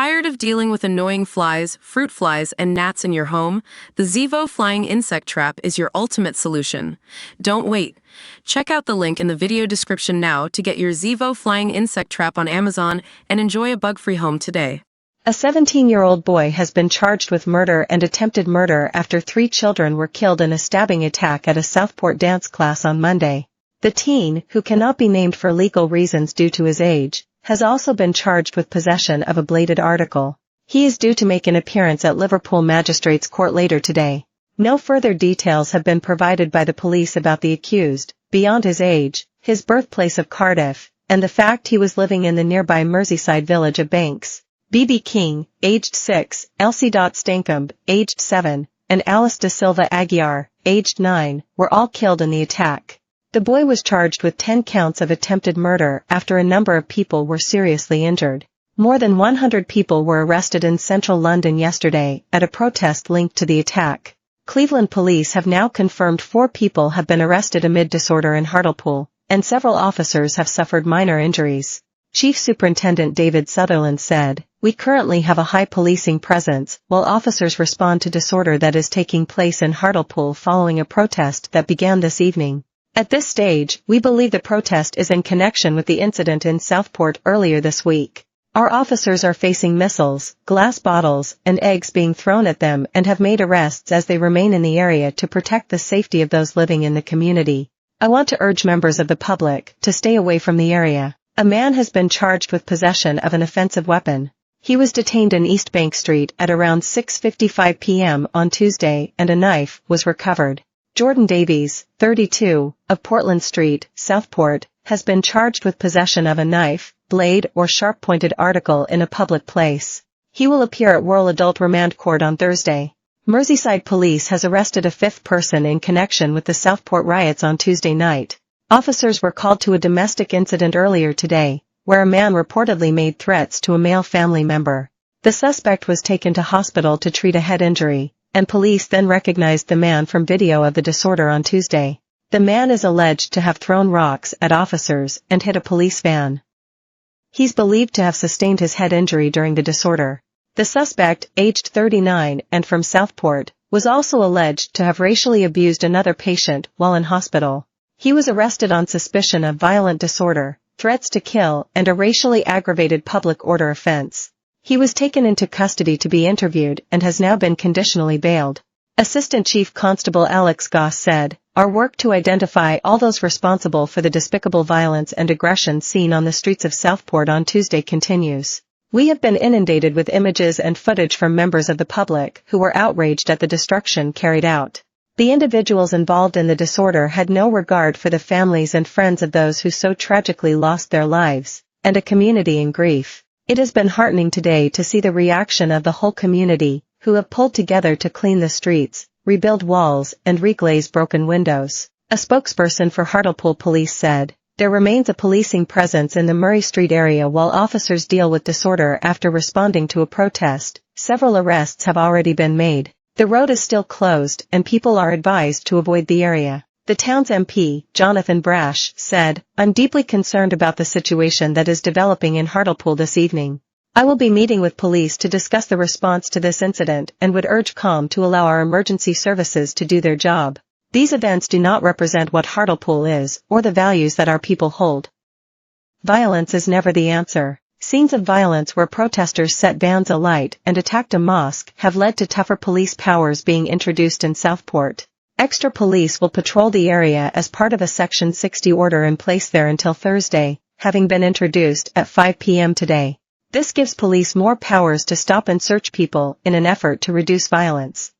Tired of dealing with annoying flies, fruit flies, and gnats in your home? The Zevo Flying Insect Trap is your ultimate solution. Don't wait. Check out the link in the video description now to get your Zevo Flying Insect Trap on Amazon and enjoy a bug-free home today. A 17-year-old boy has been charged with murder and attempted murder after 3 children were killed in a stabbing attack at a Southport dance class on Monday. The teen, who cannot be named for legal reasons due to his age, has also been charged with possession of a bladed article. He is due to make an appearance at Liverpool Magistrates Court later today. No further details have been provided by the police about the accused, beyond his age, his birthplace of Cardiff, and the fact he was living in the nearby Merseyside village of Banks. B.B. King, aged 6, Elsie Stankham, aged 7, and Alice Da Silva Aguiar, aged 9, were all killed in the attack. The boy was charged with 10 counts of attempted murder after a number of people were seriously injured. More than 100 people were arrested in central London yesterday at a protest linked to the attack. Cleveland police have now confirmed 4 people have been arrested amid disorder in Hartlepool, and several officers have suffered minor injuries. Chief Superintendent David Sutherland said, "We currently have a high policing presence while officers respond to disorder that is taking place in Hartlepool following a protest that began this evening. At this stage, we believe the protest is in connection with the incident in Southport earlier this week. Our officers are facing missiles, glass bottles, and eggs being thrown at them and have made arrests as they remain in the area to protect the safety of those living in the community. I want to urge members of the public to stay away from the area." A man has been charged with possession of an offensive weapon. He was detained in East Bank Street at around 6:55 p.m. on Tuesday and a knife was recovered. Jordan Davies, 32, of Portland Street, Southport, has been charged with possession of a knife, blade or sharp-pointed article in a public place. He will appear at Worrell Adult Remand Court on Thursday. Merseyside Police has arrested a 5th person in connection with the Southport riots on Tuesday night. Officers were called to a domestic incident earlier today, where a man reportedly made threats to a male family member. The suspect was taken to hospital to treat a head injury, and police then recognized the man from video of the disorder on Tuesday. The man is alleged to have thrown rocks at officers and hit a police van. He's believed to have sustained his head injury during the disorder. The suspect, aged 39 and from Southport, was also alleged to have racially abused another patient while in hospital. He was arrested on suspicion of violent disorder, threats to kill, and a racially aggravated public order offense. He was taken into custody to be interviewed and has now been conditionally bailed. Assistant Chief Constable Alex Goss said, "Our work to identify all those responsible for the despicable violence and aggression seen on the streets of Southport on Tuesday continues. We have been inundated with images and footage from members of the public who were outraged at the destruction carried out. The individuals involved in the disorder had no regard for the families and friends of those who so tragically lost their lives, and a community in grief. It has been heartening today to see the reaction of the whole community, who have pulled together to clean the streets, rebuild walls, and reglaze broken windows." A spokesperson for Hartlepool Police said, "There remains a policing presence in the Murray Street area while officers deal with disorder after responding to a protest. Several arrests have already been made. The road is still closed and people are advised to avoid the area." The town's MP, Jonathan Brash, said, "I'm deeply concerned about the situation that is developing in Hartlepool this evening. I will be meeting with police to discuss the response to this incident and would urge COM to allow our emergency services to do their job. These events do not represent what Hartlepool is or the values that our people hold. Violence is never the answer." Scenes of violence where protesters set vans alight and attacked a mosque have led to tougher police powers being introduced in Southport. Extra police will patrol the area as part of a Section 60 order in place there until Thursday, having been introduced at 5 p.m. today. This gives police more powers to stop and search people in an effort to reduce violence.